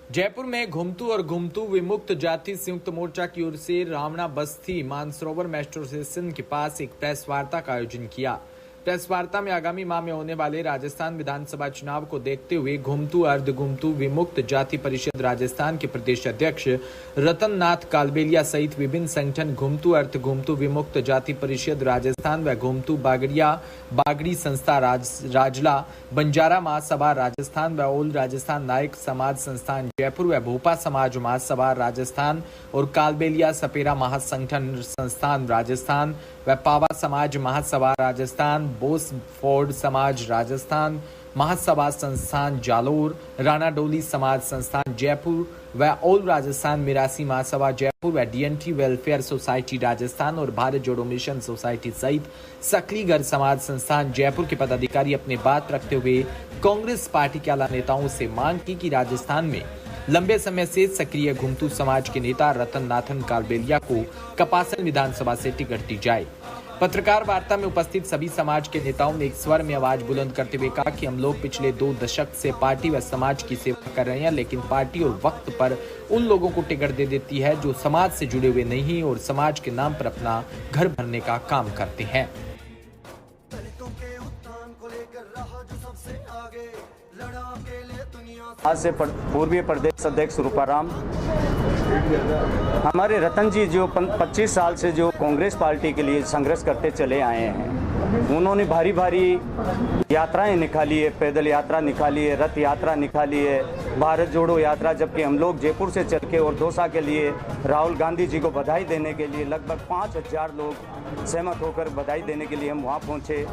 जयपुर में घुमतू और घुमतू विमुक्त जाति संयुक्त मोर्चा की ओर से रामना बस्ती मानसरोवर मेट्रो स्टेशन के पास एक प्रेस वार्ता का आयोजन किया। प्रेस वार्ता में आगामी माह में होने वाले राजस्थान विधानसभा चुनाव को देखते हुए घुमतू अर्ध घुमतू विमुक्त जाति परिषद राजस्थान के प्रदेश अध्यक्ष रतन नाथ कालबेलिया सहित विभिन्न संगठन घुमतू अर्ध घुमतू विमुक्त जाति परिषद राजस्थान व घुमतू बागड़ी संस्था राजला बंजारा महासभा राजस्थान व ओल राजस्थान नायक समाज संस्थान जयपुर व भोपा समाज महासभा राजस्थान और कालबेलिया सपेरा महासंगठन संस्थान राजस्थान व पावा समाज महासभा राजस्थान बोस फोर्ड समाज राजस्थान महासभा संस्थान जालोर राणा डोली समाज संस्थान जयपुर व ऑल राजस्थान मिरासी महासभा जयपुर व डीएनटी वेलफेयर सोसाइटी राजस्थान और भारत जोड़ो मिशन सोसाइटी सहित सकलीगढ़ समाज संस्थान जयपुर के पदाधिकारी अपने बात रखते हुए कांग्रेस पार्टी के आला नेताओं से मांग की कि राजस्थान में लंबे समय से सक्रिय घुमतू समाज के नेता रतन नाथन कालबेलिया को कपासन विधानसभा से टिकट दी जाए। पत्रकार वार्ता में उपस्थित सभी समाज के नेताओं ने एक स्वर में आवाज बुलंद करते हुए कहा कि हम लोग पिछले 2 दशक से पार्टी व समाज की सेवा कर रहे हैं, लेकिन पार्टी और वक्त पर उन लोगों को टिकट दे देती है जो समाज से जुड़े हुए नहीं और समाज के नाम पर अपना घर भरने का काम करते हैं। आज से पूर्वीय प्रदेश अध्यक्ष रूपाराम हमारे रतन जी जो 25 साल से जो कांग्रेस पार्टी के लिए संघर्ष करते चले आए हैं, उन्होंने भारी भारी यात्राएं निकाली है, पैदल यात्रा निकाली है, रथ यात्रा निकाली है, भारत जोड़ो यात्रा, जबकि हम लोग जयपुर से चल के और दौसा के लिए राहुल गांधी जी को बधाई देने के लिए लगभग 5000 लोग सहमत होकर बधाई देने के लिए हम वहाँ पहुँचे।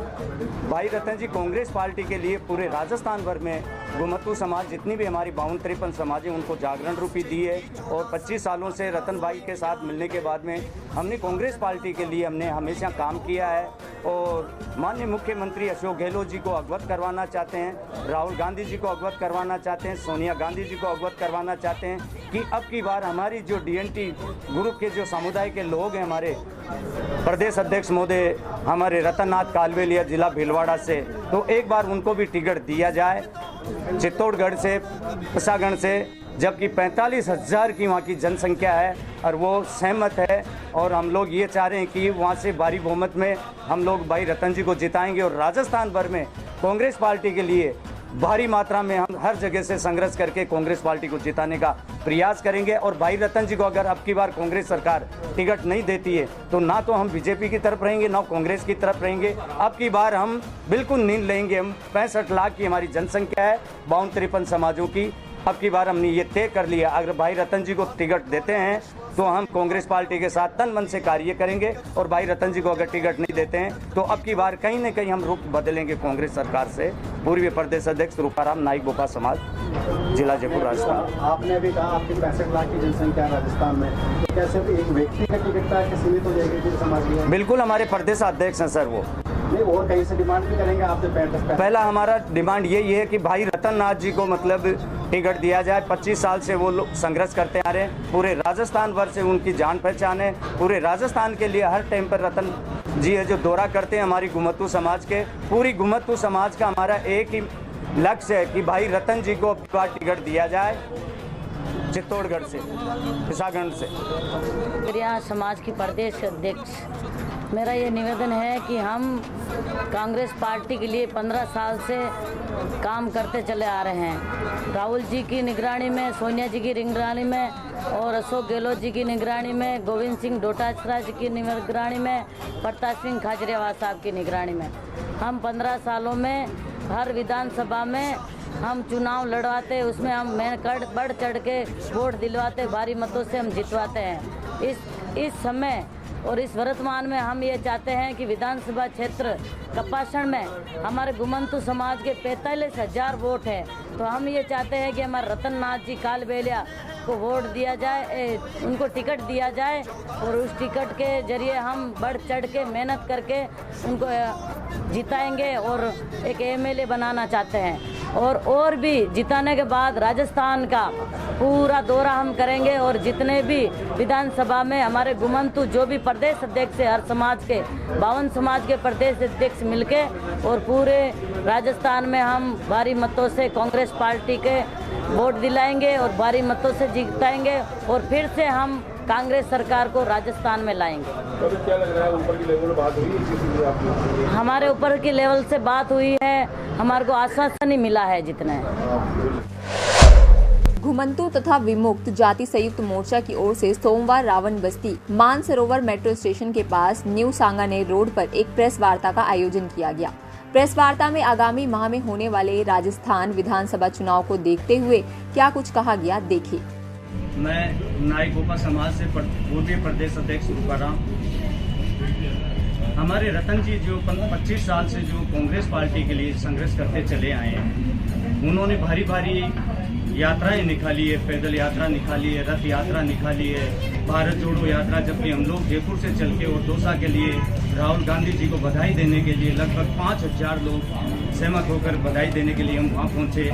भाई रतन जी कांग्रेस पार्टी के लिए पूरे राजस्थान भर में घुमतू समाज जितनी भी हमारी 52-53 समाज है उनको जागरण रूपी दी है और 25 सालों से रतन भाई के साथ मिलने के बाद में हमने कांग्रेस पार्टी के लिए हमने हमेशा काम किया है और माननीय मुख्यमंत्री अशोक गहलोत जी को अवगत करवाना चाहते हैं, राहुल गांधी जी को अवगत करवाना चाहते हैं, सोनिया गांधी जी को अवगत करवाना चाहते हैं कि अब की बार हमारी जो डीएनटी ग्रुप के जो समुदाय के लोग हैं, हमारे प्रदेश अध्यक्ष महोदय हमारे रतन नाथ कालबेलिया जिला भीलवाड़ा से, तो एक बार उनको भी टिकट दिया जाए चित्तौड़गढ़ से, पसागढ़ से, जबकि 45,000 की वहाँ की जनसंख्या है और वो सहमत है और हम लोग ये चाह रहे हैं कि वहाँ से भारी बहुमत में हम लोग भाई रतन जी को जिताएंगे और राजस्थान भर में कांग्रेस पार्टी के लिए भारी मात्रा में हम हर जगह से संघर्ष करके कांग्रेस पार्टी को जिताने का प्रयास करेंगे। और भाई रतन जी को अगर अब की बार कांग्रेस सरकार टिकट नहीं देती है तो ना तो हम बीजेपी की तरफ रहेंगे ना कांग्रेस की तरफ रहेंगे। अब की बार हम बिल्कुल नींद लेंगे। हम 65 लाख की हमारी जनसंख्या है, 52-53 समाजों की। अब की बार हमने ये तय कर लिया अगर भाई रतन जी को टिकट देते हैं तो हम कांग्रेस पार्टी के साथ तन मन से कार्य करेंगे और भाई रतन जी को अगर टिकट नहीं देते हैं तो अब की बार कहीं न कहीं हम रुख बदलेंगे कांग्रेस सरकार से। पूर्वीय प्रदेश अध्यक्ष रूपाराम नाइक भोपा समाज जिला जयपुर राजस्थान। आपने अभी कहा आपकी 65 लाख की जनसंख्या है राजस्थान में, तो कैसे एक व्यक्ति का टिकट का सीमित हो जाएगी पूरे समाज में? बिल्कुल हमारे प्रदेश अध्यक्ष हैं सर, वो नहीं और कहीं से डिमांड भी करेंगे आपसे? पहला हमारा डिमांड यही है कि भाई रतन नाथ जी को मतलब टिकट दिया जाए। 25 साल से वो लोग संघर्ष करते आ रहे हैं, पूरे राजस्थान भर से उनकी जान पहचान है। पूरे राजस्थान के लिए हर टाइम पर रतन जी है जो दौरा करते हैं हमारी घुमतू समाज के। पूरी घुमतू समाज का हमारा एक ही लक्ष्य है कि भाई रतन जी को टिकट दिया जाए चित्तौड़गढ़ से, पिसागढ़ से। समाज की प्रदेश अध्यक्ष, मेरा ये निवेदन है कि हम कांग्रेस पार्टी के लिए 15 साल से काम करते चले आ रहे हैं। राहुल जी की निगरानी में, सोनिया जी की निगरानी में और अशोक गहलोत जी की निगरानी में, गोविंद सिंह डोटासरा जी की निगरानी में, प्रताप सिंह खाजरियावास साहब की निगरानी में हम 15 सालों में हर विधानसभा में हम चुनाव लड़वाते, उसमें हम बढ़ चढ़ के वोट दिलवाते, भारी मतों से हम जितवाते हैं। इस समय और इस वर्तमान में हम ये चाहते हैं कि विधानसभा क्षेत्र कपासन में हमारे घुमतू समाज के 45,000 वोट हैं, तो हम ये चाहते हैं कि हमारे रतन नाथ जी कालबेलिया को वोट दिया जाए, उनको टिकट दिया जाए और उस टिकट के जरिए हम बढ़ चढ़ के मेहनत करके उनको जिताएंगे और एक एमएलए बनाना चाहते हैं। और भी जिताने के बाद राजस्थान का पूरा दौरा हम करेंगे और जितने भी विधानसभा में हमारे घुमतू जो भी प्रदेश अध्यक्ष है, हर समाज के 52 समाज के प्रदेश अध्यक्ष मिलके और पूरे राजस्थान में हम भारी मतों से कांग्रेस पार्टी के वोट दिलाएंगे और भारी मतों से जिताएंगे और फिर से हम कांग्रेस सरकार को राजस्थान में लाएंगे। तो क्या लग रहा है, ऊपर की लेवल में बात हुई इसी चीज़ आपकी? हमारे ऊपर की लेवल से बात हुई है, हमारे को आश्वासन ही मिला है जितने। घुमंतु तथा विमुक्त जाति संयुक्त मोर्चा की ओर से सोमवार रावण बस्ती मानसरोवर मेट्रो स्टेशन के पास न्यू सांगानेर रोड पर एक प्रेस वार्ता का आयोजन किया गया। प्रेस वार्ता में आगामी माह में होने वाले राजस्थान विधानसभा चुनाव को देखते हुए क्या कुछ कहा गया, देखिए। मैं नाई गोपा समाज से पूर्वी प्रदेश अध्यक्ष रूपाराम। हमारे रतन जी जो 25 साल से जो कांग्रेस पार्टी के लिए संघर्ष करते चले आए हैं, उन्होंने भारी भारी यात्राएं निकाली है, पैदल यात्रा निकाली है, रथ यात्रा निकाली है, भारत जोड़ो यात्रा। जबकि हम लोग जयपुर से चल के और दौसा के लिए राहुल गांधी जी को बधाई देने के लिए लगभग 5000 लोग सहमत होकर बधाई देने के लिए हम वहाँ पहुँचे।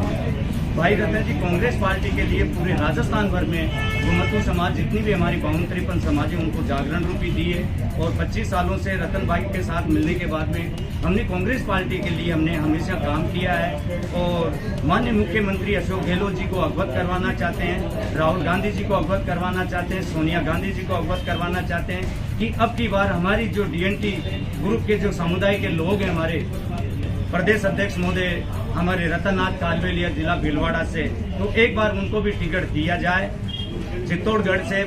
भाई रतन जी कांग्रेस पार्टी के लिए पूरे राजस्थान भर में घुमंतु समाज जितनी भी हमारी 52-53 समाज है उनको जागरण रूपी दी है। और 25 सालों से रतन भाई के साथ मिलने के बाद में हमने कांग्रेस पार्टी के लिए हमने हमेशा काम किया है। और माननीय मुख्यमंत्री अशोक गहलोत जी को अवगत करवाना चाहते हैं, राहुल गांधी जी को अवगत करवाना चाहते हैं, सोनिया गांधी जी को अवगत करवाना चाहते हैं कि अब की बार हमारी जो DNT ग्रुप के जो समुदाय के लोग हैं, हमारे प्रदेश अध्यक्ष महोदय हमारे रतननाथ कालवेलिया जिला भीलवाड़ा से, तो एक बार उनको भी टिकट दिया जाए चित्तौड़गढ़ से,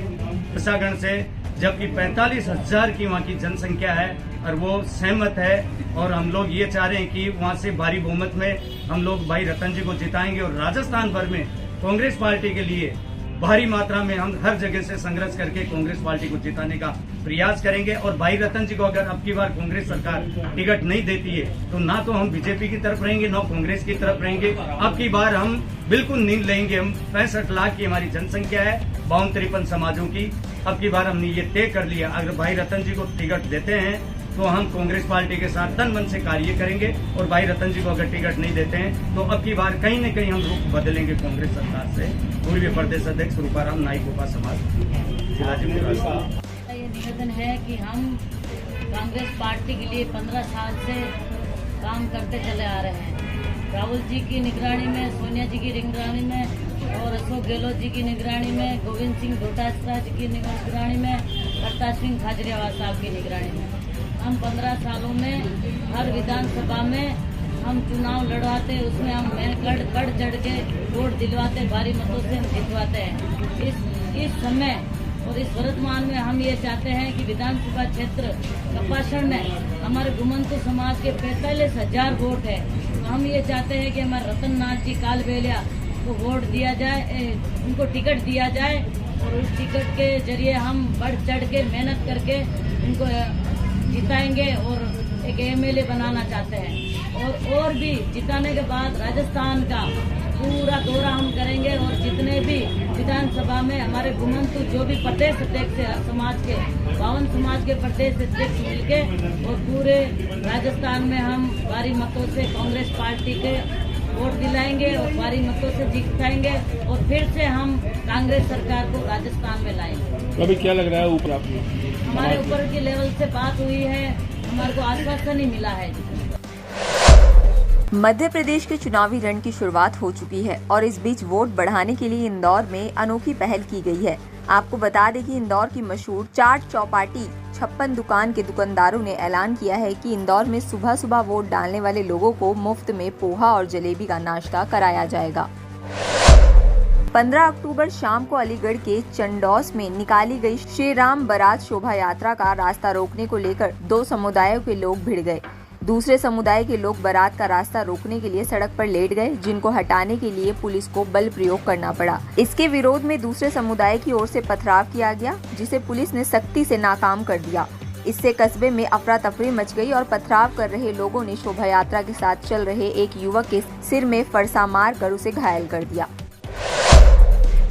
पिसागढ़ से। जबकि 45,000 की वहाँ की जनसंख्या है और वो सहमत है। और हम लोग ये चाह रहे हैं कि वहाँ से भारी बहुमत में हम लोग भाई रतन जी को जिताएंगे और राजस्थान भर में कांग्रेस पार्टी के लिए भारी मात्रा में हम हर जगह से संघर्ष करके कांग्रेस पार्टी को जिताने का प्रयास करेंगे। और भाई रतन जी को अगर अब की बार कांग्रेस सरकार टिकट नहीं देती है तो ना तो हम बीजेपी की तरफ रहेंगे ना कांग्रेस की तरफ रहेंगे। अब की बार हम बिल्कुल नींद लेंगे। हम 65 लाख की हमारी जनसंख्या है, 52-53 समाजों की। अब की बार हमने ये तय कर लिया, अगर भाई रतन जी को टिकट देते हैं तो हम कांग्रेस पार्टी के साथ तन मन से कार्य करेंगे। और भाई रतन जी को अगर टिकट नहीं देते हैं तो अब की बार कहीं न कहीं हम रुख बदलेंगे कांग्रेस सरकार से। पूर्वी प्रदेश अध्यक्ष रूपाराम, नाई गोपा समाज, जिला जयपुर। ये निवेदन है कि हम कांग्रेस पार्टी के लिए 15 साल से काम करते चले आ रहे हैं। राहुल जी की निगरानी में, सोनिया जी की निगरानी में और अशोक गहलोत जी की निगरानी में, गोविंद सिंह डोटासरा जी की निगरानी में, प्रताप सिंह खाजरियावाला साहब की निगरानी में हम 15 सालों में हर विधानसभा में हम चुनाव लड़वाते, उसमें हम बढ़ चढ़ के वोट दिलवाते, भारी मतों से हम जितवाते हैं। इस समय और इस वर्तमान में हम ये चाहते हैं कि विधानसभा क्षेत्र कपासण में हमारे घुमंतु समाज के 45,000 वोट है। तो हम ये चाहते हैं कि हमारे रतननाथ जी कालवेलिया को वोट दिया जाए, उनको टिकट दिया जाए और उस टिकट के जरिए हम बढ़ चढ़ के मेहनत करके उनको जिताएंगे और एक MLA बनाना चाहते हैं। और भी जिताने के बाद राजस्थान का पूरा दौरा हम करेंगे और जितने भी विधानसभा में हमारे घुमंतु जो भी प्रदेश अध्यक्ष है समाज के 52 समाज के प्रदेश अध्यक्ष मिलके और पूरे राजस्थान में हम भारी मतों से कांग्रेस पार्टी के वोट दिलाएंगे और भारी मतों से जिताएंगे और फिर से हम कांग्रेस सरकार को राजस्थान में लाएंगे। अभी क्या लग रहा है, ऊपर आपको? हमारे ऊपर की लेवल से बात हुई है, हमारे को आश्वासन ही मिला है। मध्य प्रदेश के चुनावी रण की शुरुआत हो चुकी है और इस बीच वोट बढ़ाने के लिए इंदौर में अनोखी पहल की गई है। आपको बता दें कि इंदौर की मशहूर चाट चौपाटी 56 दुकान के दुकानदारों ने ऐलान किया है कि इंदौर में सुबह सुबह वोट डालने वाले लोगों को मुफ्त में पोहा और जलेबी का नाश्ता कराया जाएगा। 15 अक्टूबर शाम को अलीगढ़ के चंडौस में निकाली गई श्री राम बारात शोभा यात्रा का रास्ता रोकने को लेकर 2 समुदायों के लोग भिड़ गए। दूसरे समुदाय के लोग बारात का रास्ता रोकने के लिए सड़क पर लेट गए, जिनको हटाने के लिए पुलिस को बल प्रयोग करना पड़ा। इसके विरोध में दूसरे समुदाय की ओर से पथराव किया गया, जिसे पुलिस ने सख्ती से नाकाम कर दिया। इससे कस्बे में अफरा तफरी मच गई और पथराव कर रहे लोगों ने शोभा यात्रा के साथ चल रहे एक युवक के सिर में फरसा मार कर उसे घायल कर दिया।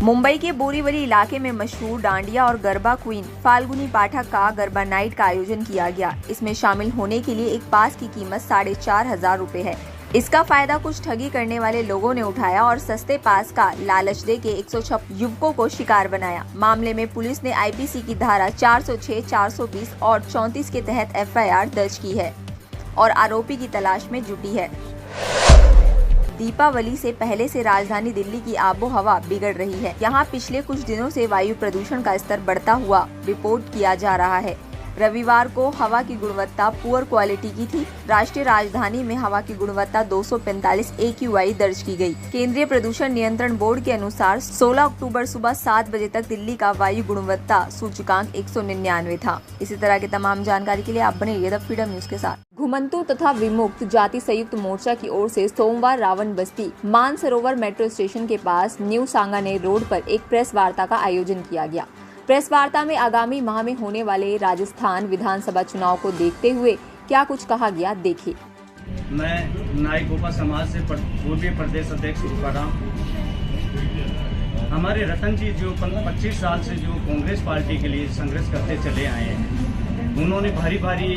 मुंबई के बोरीवली इलाके में मशहूर डांडिया और गरबा क्वीन फाल्गुनी पाठक का गरबा नाइट का आयोजन किया गया। इसमें शामिल होने के लिए एक पास की कीमत 4,500 रुपए है। इसका फायदा कुछ ठगी करने वाले लोगों ने उठाया और सस्ते पास का लालच दे के 106 युवकों को शिकार बनाया। मामले में पुलिस ने IPC की धारा 406, 420 और 34 के तहत FIR दर्ज की है और आरोपी की तलाश में जुटी है। दीपावली से पहले से राजधानी दिल्ली की आबो हवा बिगड़ रही है। यहाँ पिछले कुछ दिनों से वायु प्रदूषण का स्तर बढ़ता हुआ रिपोर्ट किया जा रहा है। रविवार को हवा की गुणवत्ता पुअर क्वालिटी की थी। राष्ट्रीय राजधानी में हवा की गुणवत्ता 245 AQI दर्ज की गई। केंद्रीय प्रदूषण नियंत्रण बोर्ड के अनुसार 16 अक्टूबर सुबह 7 बजे तक दिल्ली का वायु गुणवत्ता सूचकांक 199 था। इसी तरह की तमाम जानकारी के लिए आप बने रहिए द फ्रीडम न्यूज के साथ। घुमंतु तथा विमुक्त जाति संयुक्त मोर्चा की ओर से सोमवार रावण बस्ती मानसरोवर मेट्रो स्टेशन के पास न्यू सांगानेर रोड पर एक प्रेस वार्ता का आयोजन किया गया। प्रेस वार्ता में आगामी माह में होने वाले राजस्थान विधानसभा चुनाव को देखते हुए क्या कुछ कहा गया, देखिए। मैं नाई गोपा समाज से पूर्वी प्रदेश अध्यक्ष तुकाराम। हमारे रतन जी जो 25 साल से जो कांग्रेस पार्टी के लिए संघर्ष करते चले आए हैं, उन्होंने भारी भारी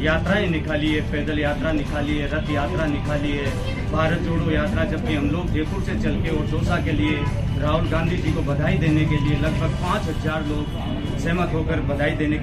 यात्राएं निकाली है, पैदल यात्रा निकाली है, रथ यात्रा निकाली है, भारत जोड़ो यात्रा। जबकि हम लोग जयपुर से चल के और दौसा के लिए राहुल गांधी जी को बधाई देने के लिए लगभग 5000 लोग सहमत होकर बधाई देने